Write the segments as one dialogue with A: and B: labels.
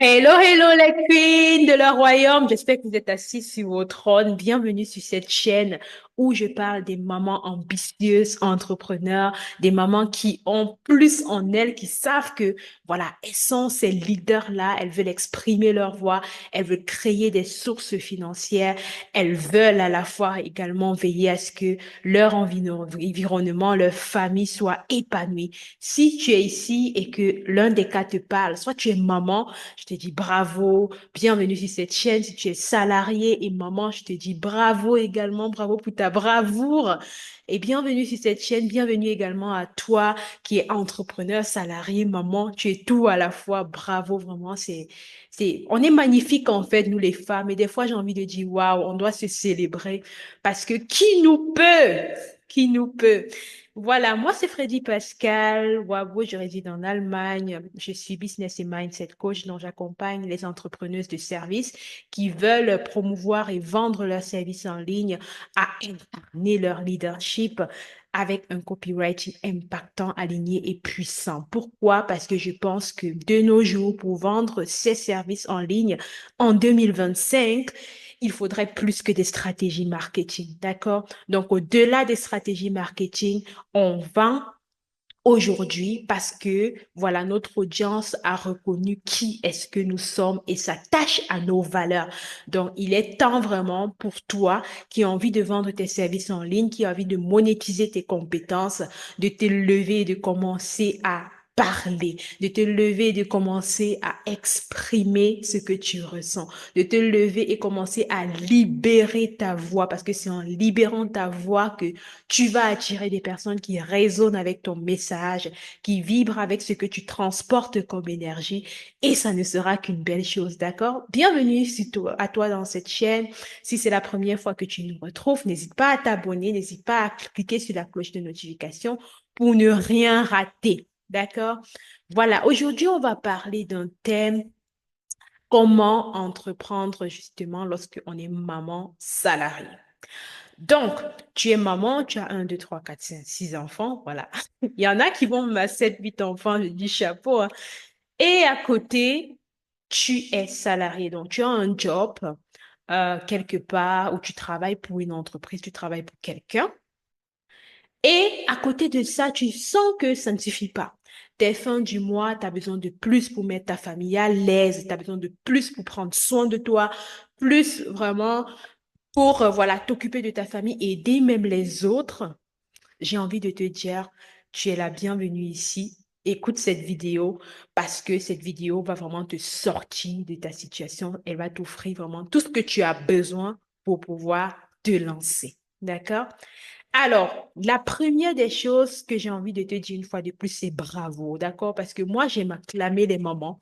A: Hello, hello les queens de leur royaume. J'espère que vous êtes assis sur vos trônes. Bienvenue sur cette chaîne où je parle des mamans ambitieuses, entrepreneurs, des mamans qui ont plus en elles, qui savent que, voilà, elles sont ces leaders-là. Elles veulent exprimer leur voix. Elles veulent créer des sources financières. Elles veulent à la fois également veiller à ce que leur environnement, leur famille soit épanouie. Si tu es ici et que l'un des cas te parle, soit tu es maman, je te dis bravo, bienvenue sur cette chaîne. Si tu es salarié et maman, je te dis bravo également, bravo pour ta bravoure. Et bienvenue sur cette chaîne, bienvenue également à toi qui es entrepreneur, salarié, maman, tu es tout à la fois, bravo, vraiment, on est magnifiques en fait, nous les femmes. Et des fois, j'ai envie de dire, waouh, on doit se célébrer parce que qui nous peut? Qui nous peut? Voilà, moi c'est Freddy Pascal Wabo, je réside en Allemagne. Je suis business et mindset coach, dont j'accompagne les entrepreneuses de services qui veulent promouvoir et vendre leurs services en ligne à incarner leur leadership avec un copywriting impactant, aligné et puissant. Pourquoi? Parce que je pense que de nos jours, pour vendre ces services en ligne en 2025, il faudrait plus que des stratégies marketing, d'accord? Donc, au-delà des stratégies marketing, on vend aujourd'hui parce que, voilà, notre audience a reconnu qui est-ce que nous sommes et s'attache à nos valeurs. Donc, il est temps vraiment pour toi qui as envie de vendre tes services en ligne, qui a envie de monétiser tes compétences, de te lever et de commencer à parler, de te lever et de commencer à exprimer ce que tu ressens, de te lever et commencer à libérer ta voix parce que c'est en libérant ta voix que tu vas attirer des personnes qui résonnent avec ton message, qui vibrent avec ce que tu transportes comme énergie et ça ne sera qu'une belle chose, d'accord? Bienvenue à toi dans cette chaîne. Si c'est la première fois que tu nous retrouves, n'hésite pas à t'abonner, n'hésite pas à cliquer sur la cloche de notification pour ne rien rater, d'accord? Voilà, aujourd'hui, on va parler d'un thème: comment entreprendre justement lorsque on est maman salariée. Donc, tu es maman, tu as un, 2, 3, 4, 5, 6 enfants, voilà. Il y en a qui vont à 7, 8 enfants, je dis chapeau, hein. Et à côté, tu es salarié, donc tu as un job quelque part où tu travailles pour une entreprise, tu travailles pour quelqu'un. Et à côté de ça, tu sens que ça ne suffit pas. T'es fin du mois, tu as besoin de plus pour mettre ta famille à l'aise, tu as besoin de plus pour prendre soin de toi, plus vraiment pour voilà, t'occuper de ta famille et aider même les autres. J'ai envie de te dire, tu es la bienvenue ici. Écoute cette vidéo parce que cette vidéo va vraiment te sortir de ta situation. Elle va t'offrir vraiment tout ce que tu as besoin pour pouvoir te lancer. D'accord? Alors, la première des choses que j'ai envie de te dire une fois de plus, c'est bravo, d'accord? Parce que moi, j'aime acclamer les mamans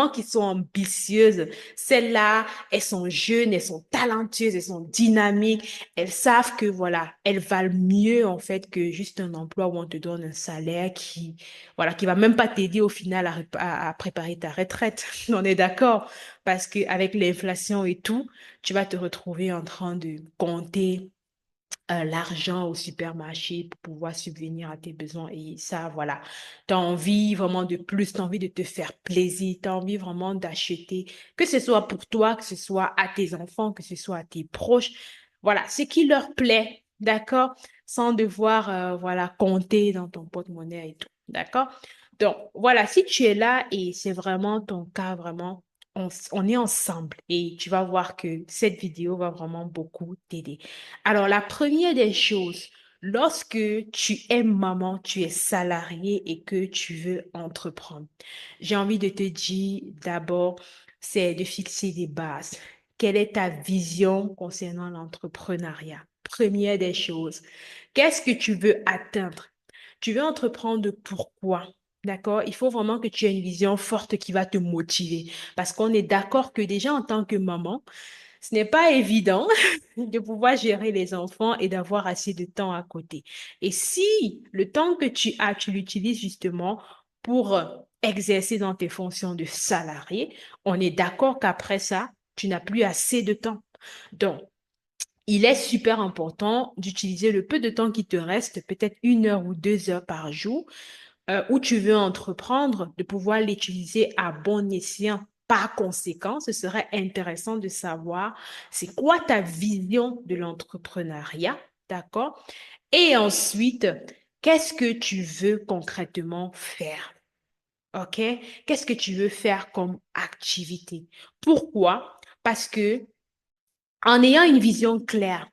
A: qui sont ambitieuses. Celles-là, elles sont jeunes, elles sont talentueuses, elles sont dynamiques. Elles savent que, voilà, elles valent mieux, en fait, que juste un emploi où on te donne un salaire voilà, qui va même pas t'aider au final à préparer ta retraite. On est d'accord? Parce qu'avec l'inflation et tout, tu vas te retrouver en train de compter l'argent au supermarché pour pouvoir subvenir à tes besoins. Et ça, voilà, tu as envie vraiment de plus, tu as envie de te faire plaisir, tu as envie vraiment d'acheter, que ce soit pour toi, que ce soit à tes enfants, que ce soit à tes proches. Voilà, ce qui leur plaît, d'accord? Sans devoir, voilà, compter dans ton porte-monnaie et tout, d'accord? Donc, voilà, si tu es là et c'est vraiment ton cas, vraiment, on est ensemble et tu vas voir que cette vidéo va vraiment beaucoup t'aider. Alors, la première des choses, lorsque tu es maman, tu es salarié et que tu veux entreprendre, j'ai envie de te dire d'abord, c'est de fixer des bases. Quelle est ta vision concernant l'entrepreneuriat? Première des choses, qu'est-ce que tu veux atteindre? Tu veux entreprendre pourquoi? D'accord? Il faut vraiment que tu aies une vision forte qui va te motiver. Parce qu'on est d'accord que déjà en tant que maman, ce n'est pas évident de pouvoir gérer les enfants et d'avoir assez de temps à côté. Et si le temps que tu as, tu l'utilises justement pour exercer dans tes fonctions de salarié, on est d'accord qu'après ça, tu n'as plus assez de temps. Donc, il est super important d'utiliser le peu de temps qui te reste, peut-être 1 heure ou 2 heures par jour, où tu veux entreprendre, de pouvoir l'utiliser à bon escient. Par conséquent, ce serait intéressant de savoir c'est quoi ta vision de l'entrepreneuriat, d'accord? Et ensuite, qu'est-ce que tu veux concrètement faire? OK? Qu'est-ce que tu veux faire comme activité? Pourquoi? Parce que en ayant une vision claire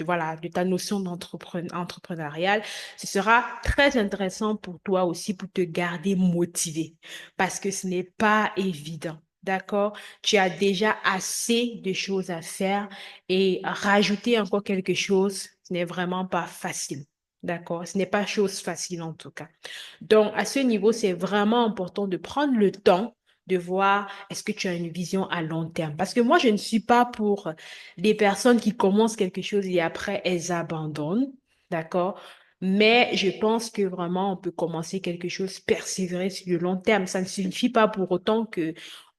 A: voilà, de ta notion entrepreneuriale, ce sera très intéressant pour toi aussi pour te garder motivé parce que ce n'est pas évident. D'accord? Tu as déjà assez de choses à faire et rajouter encore quelque chose, ce n'est vraiment pas facile. D'accord? Ce n'est pas chose facile en tout cas. Donc, à ce niveau, c'est vraiment important de prendre le temps de voir est-ce que tu as une vision à long terme. Parce que moi, je ne suis pas pour les personnes qui commencent quelque chose et après, elles abandonnent. D'accord? Mais je pense que vraiment, on peut commencer quelque chose, persévérer sur le long terme. Ça ne signifie pas pour autant que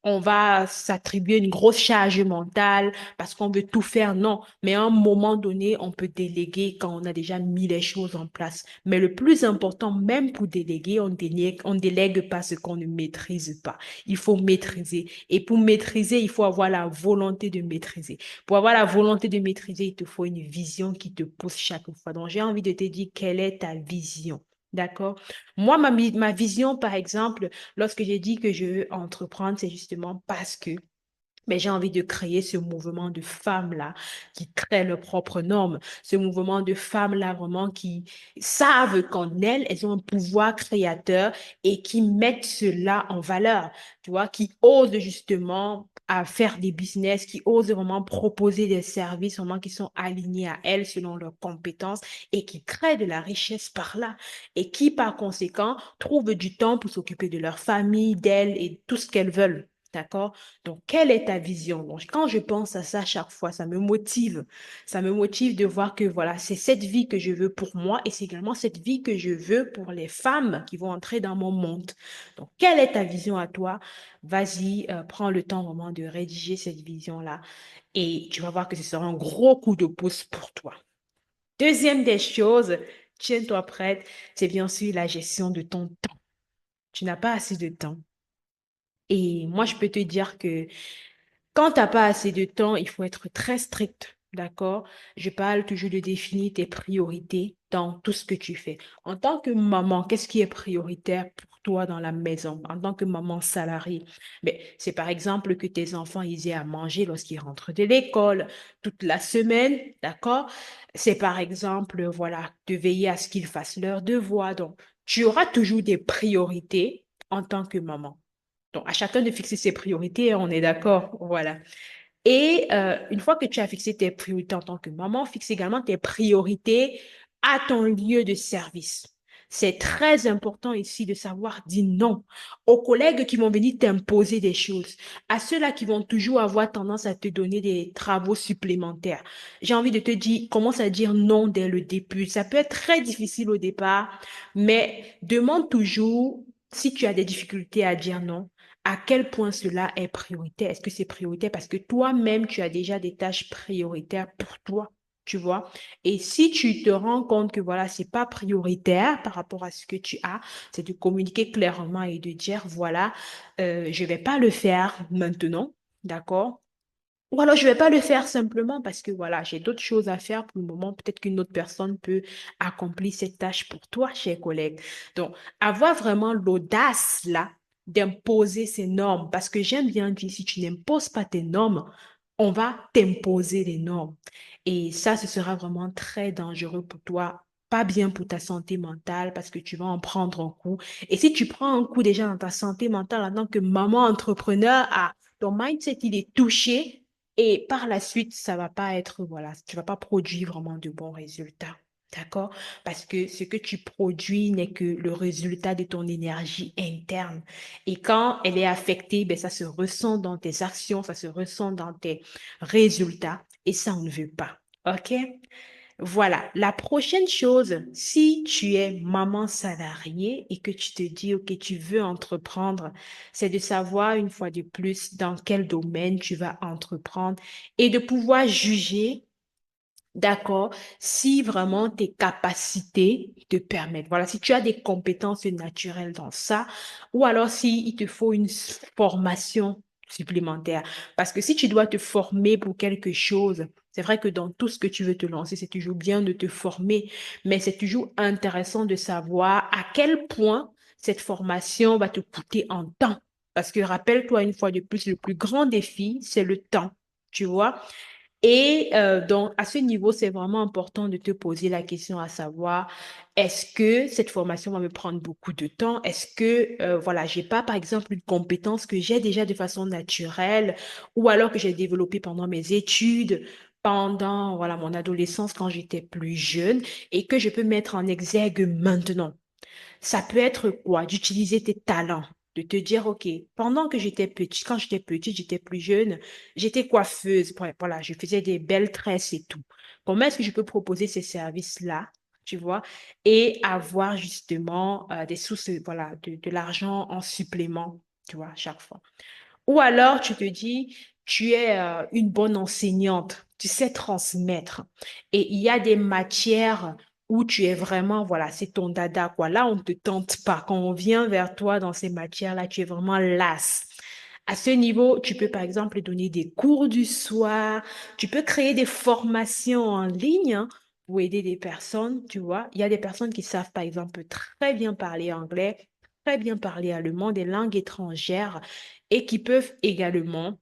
A: on va s'attribuer une grosse charge mentale parce qu'on veut tout faire. Non, mais à un moment donné, on peut déléguer quand on a déjà mis les choses en place. Mais le plus important, même pour déléguer, on délègue pas ce qu'on ne maîtrise pas. Il faut maîtriser. Et pour maîtriser, il faut avoir la volonté de maîtriser. Pour avoir la volonté de maîtriser, il te faut une vision qui te pousse chaque fois. Donc, j'ai envie de te dire, quelle est ta vision? D'accord? Moi, ma vision, par exemple, lorsque j'ai dit que je veux entreprendre, c'est justement parce que mais j'ai envie de créer ce mouvement de femmes-là qui créent leurs propres normes, ce mouvement de femmes-là vraiment qui savent qu'en elles, elles ont un pouvoir créateur et qui mettent cela en valeur, tu vois, qui osent justement à faire des business, qui osent vraiment proposer des services vraiment qui sont alignés à elles selon leurs compétences et qui créent de la richesse par là et qui par conséquent trouvent du temps pour s'occuper de leur famille, d'elles et tout ce qu'elles veulent. D'accord? Donc, quelle est ta vision? Donc, quand je pense à ça chaque fois, ça me motive. Ça me motive de voir que voilà, c'est cette vie que je veux pour moi et c'est également cette vie que je veux pour les femmes qui vont entrer dans mon monde. Donc, quelle est ta vision à toi? Vas-y, prends le temps vraiment de rédiger cette vision-là et tu vas voir que ce sera un gros coup de pouce pour toi. Deuxième des choses, tiens-toi prête, c'est bien sûr la gestion de ton temps. Tu n'as pas assez de temps. Et moi, je peux te dire que quand tu n'as pas assez de temps, il faut être très strict, d'accord? Je parle toujours de définir tes priorités dans tout ce que tu fais. En tant que maman, qu'est-ce qui est prioritaire pour toi dans la maison, en tant que maman salariée? Ben, c'est par exemple que tes enfants ils aient à manger lorsqu'ils rentrent de l'école toute la semaine, d'accord? C'est par exemple, voilà, de veiller à ce qu'ils fassent leurs devoirs. Donc, tu auras toujours des priorités en tant que maman. Donc, à chacun de fixer ses priorités, on est d'accord, voilà. Et une fois que tu as fixé tes priorités en tant que maman, fixe également tes priorités à ton lieu de service. C'est très important ici de savoir dire non aux collègues qui vont venir t'imposer des choses, à ceux-là qui vont toujours avoir tendance à te donner des travaux supplémentaires. J'ai envie de te dire, commence à dire non dès le début. Ça peut être très difficile au départ, mais demande toujours si tu as des difficultés à dire non à quel point cela est prioritaire. Est-ce que c'est prioritaire parce que toi-même, tu as déjà des tâches prioritaires pour toi, tu vois? Et si tu te rends compte que voilà, c'est pas prioritaire par rapport à ce que tu as, c'est de communiquer clairement et de dire voilà, je vais pas le faire maintenant, d'accord? Ou alors, je vais pas le faire simplement parce que voilà, j'ai d'autres choses à faire pour le moment. Peut-être qu'une autre personne peut accomplir cette tâche pour toi, chers collègues. Donc, avoir vraiment l'audace là d'imposer ces normes parce que j'aime bien dire, si tu n'imposes pas tes normes, on va t'imposer les normes. Et ça, ce sera vraiment très dangereux pour toi. Pas bien pour ta santé mentale parce que tu vas en prendre un coup. Et si tu prends un coup déjà dans ta santé mentale en tant que maman entrepreneur, ton mindset, il est touché et par la suite, ça va pas être, voilà, tu vas pas produire vraiment de bons résultats. D'accord? Parce que ce que tu produis n'est que le résultat de ton énergie interne. Et quand elle est affectée, ben, ça se ressent dans tes actions, ça se ressent dans tes résultats. Et ça, on ne veut pas. OK? Voilà, la prochaine chose, si tu es maman salariée et que tu te dis, OK, tu veux entreprendre, c'est de savoir une fois de plus dans quel domaine tu vas entreprendre et de pouvoir juger D'accord? Si vraiment tes capacités te permettent. Voilà, si tu as des compétences naturelles dans ça, ou alors si il te faut une formation supplémentaire. Parce que si tu dois te former pour quelque chose, c'est vrai que dans tout ce que tu veux te lancer, c'est toujours bien de te former, mais c'est toujours intéressant de savoir à quel point cette formation va te coûter en temps. Parce que rappelle-toi une fois de plus, le plus grand défi, c'est le temps. Tu vois? Et donc, à ce niveau, c'est vraiment important de te poser la question à savoir, est-ce que cette formation va me prendre beaucoup de temps? Est-ce que, voilà, j'ai pas, par exemple, une compétence que j'ai déjà de façon naturelle ou alors que j'ai développée pendant mes études, pendant, voilà, mon adolescence quand j'étais plus jeune et que je peux mettre en exergue maintenant? Ça peut être quoi? D'utiliser tes talents, de te dire, OK, pendant que j'étais petite, quand j'étais petite, j'étais plus jeune, j'étais coiffeuse. Voilà, je faisais des belles tresses et tout. Comment est-ce que je peux proposer ces services-là, tu vois, et avoir justement des sources, voilà, de l'argent en supplément, tu vois, chaque fois. Ou alors, tu te dis, tu es une bonne enseignante, tu sais transmettre. Et il y a des matières où tu es vraiment, voilà, c'est ton dada, quoi. Là, on ne te tente pas. Quand on vient vers toi dans ces matières-là, tu es vraiment lasse. À ce niveau, tu peux par exemple donner des cours du soir, tu peux créer des formations en ligne hein, pour aider des personnes, tu vois. Il y a des personnes qui savent par exemple très bien parler anglais, très bien parler allemand, des langues étrangères et qui peuvent également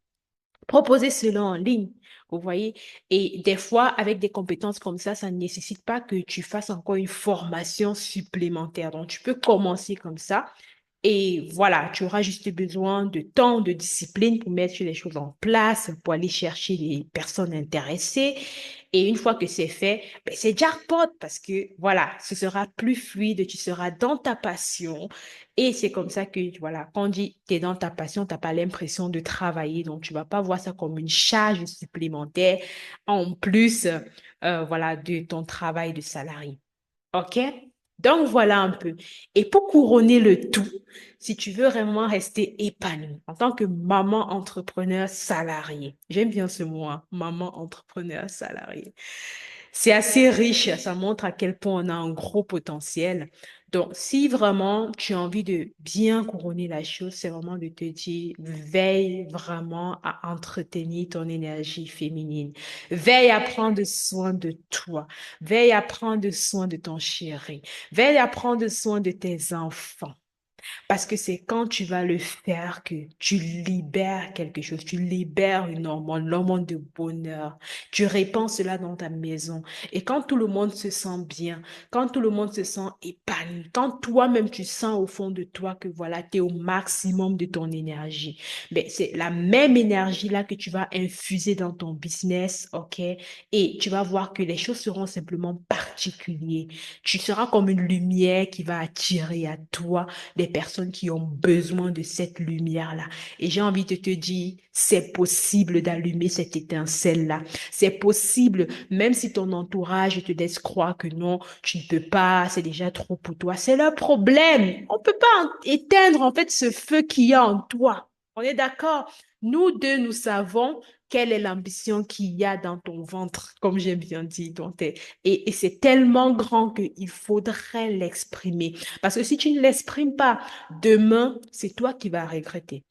A: proposer cela en ligne. Vous voyez? Et des fois, avec des compétences comme ça ne nécessite pas que tu fasses encore une formation supplémentaire. Donc, tu peux commencer comme ça et voilà, tu auras juste besoin de temps, de discipline pour mettre les choses en place, pour aller chercher les personnes intéressées. Et une fois que c'est fait, ben c'est jackpot parce que voilà, ce sera plus fluide, tu seras dans ta passion. Et c'est comme ça que, voilà, quand on dit tu es dans ta passion, tu n'as pas l'impression de travailler. Donc, tu vas pas voir ça comme une charge supplémentaire en plus, voilà, de ton travail de salarié. OK? Donc voilà un peu. Et pour couronner le tout, si tu veux vraiment rester épanoui en tant que maman entrepreneur salariée, j'aime bien ce mot, hein, maman entrepreneur salariée. C'est assez riche, ça montre à quel point on a un gros potentiel. Donc, si vraiment tu as envie de bien couronner la chose, c'est vraiment de te dire, veille vraiment à entretenir ton énergie féminine. Veille à prendre soin de toi. Veille à prendre soin de ton chéri. Veille à prendre soin de tes enfants. Parce que c'est quand tu vas le faire que tu libères quelque chose, tu libères une hormone, l'hormone de bonheur. Tu répands cela dans ta maison. Et quand tout le monde se sent bien, quand tout le monde se sent épanoui, quand toi-même tu sens au fond de toi que voilà, tu es au maximum de ton énergie, mais c'est la même énergie là que tu vas infuser dans ton business, ok? Et tu vas voir que les choses seront simplement particulières. Tu seras comme une lumière qui va attirer à toi des personnes qui ont besoin de cette lumière-là. Et j'ai envie de te dire, c'est possible d'allumer cette étincelle-là. C'est possible, même si ton entourage te laisse croire que non, tu ne peux pas, c'est déjà trop pour toi. C'est leur problème. On ne peut pas éteindre en fait ce feu qu'il y a en toi. On est d'accord? Nous deux, nous savons quelle est l'ambition qu'il y a dans ton ventre, comme j'aime bien dire. Et c'est tellement grand qu'il faudrait l'exprimer. Parce que si tu ne l'exprimes pas, demain, c'est toi qui vas regretter.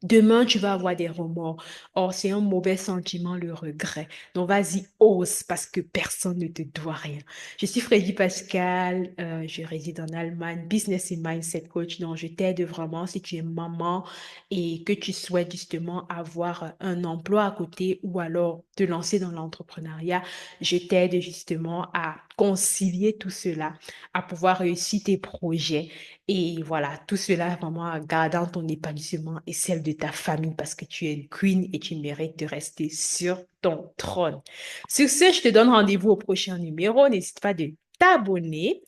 A: Demain, tu vas avoir des remords. Or, c'est un mauvais sentiment, le regret. Donc, vas-y, ose, parce que personne ne te doit rien. Je suis Freddy Pascal, je réside en Allemagne, business et mindset coach. Donc, je t'aide vraiment si tu es maman et que tu souhaites justement avoir un emploi à côté ou alors te lancer dans l'entrepreneuriat. Je t'aide justement à concilier tout cela, à pouvoir réussir tes projets et voilà, tout cela vraiment en gardant ton épanouissement et celle de ta famille parce que tu es une queen et tu mérites de rester sur ton trône. Sur ce, je te donne rendez-vous au prochain numéro. N'hésite pas de t'abonner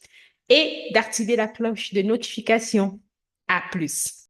A: et d'activer la cloche de notification. À plus.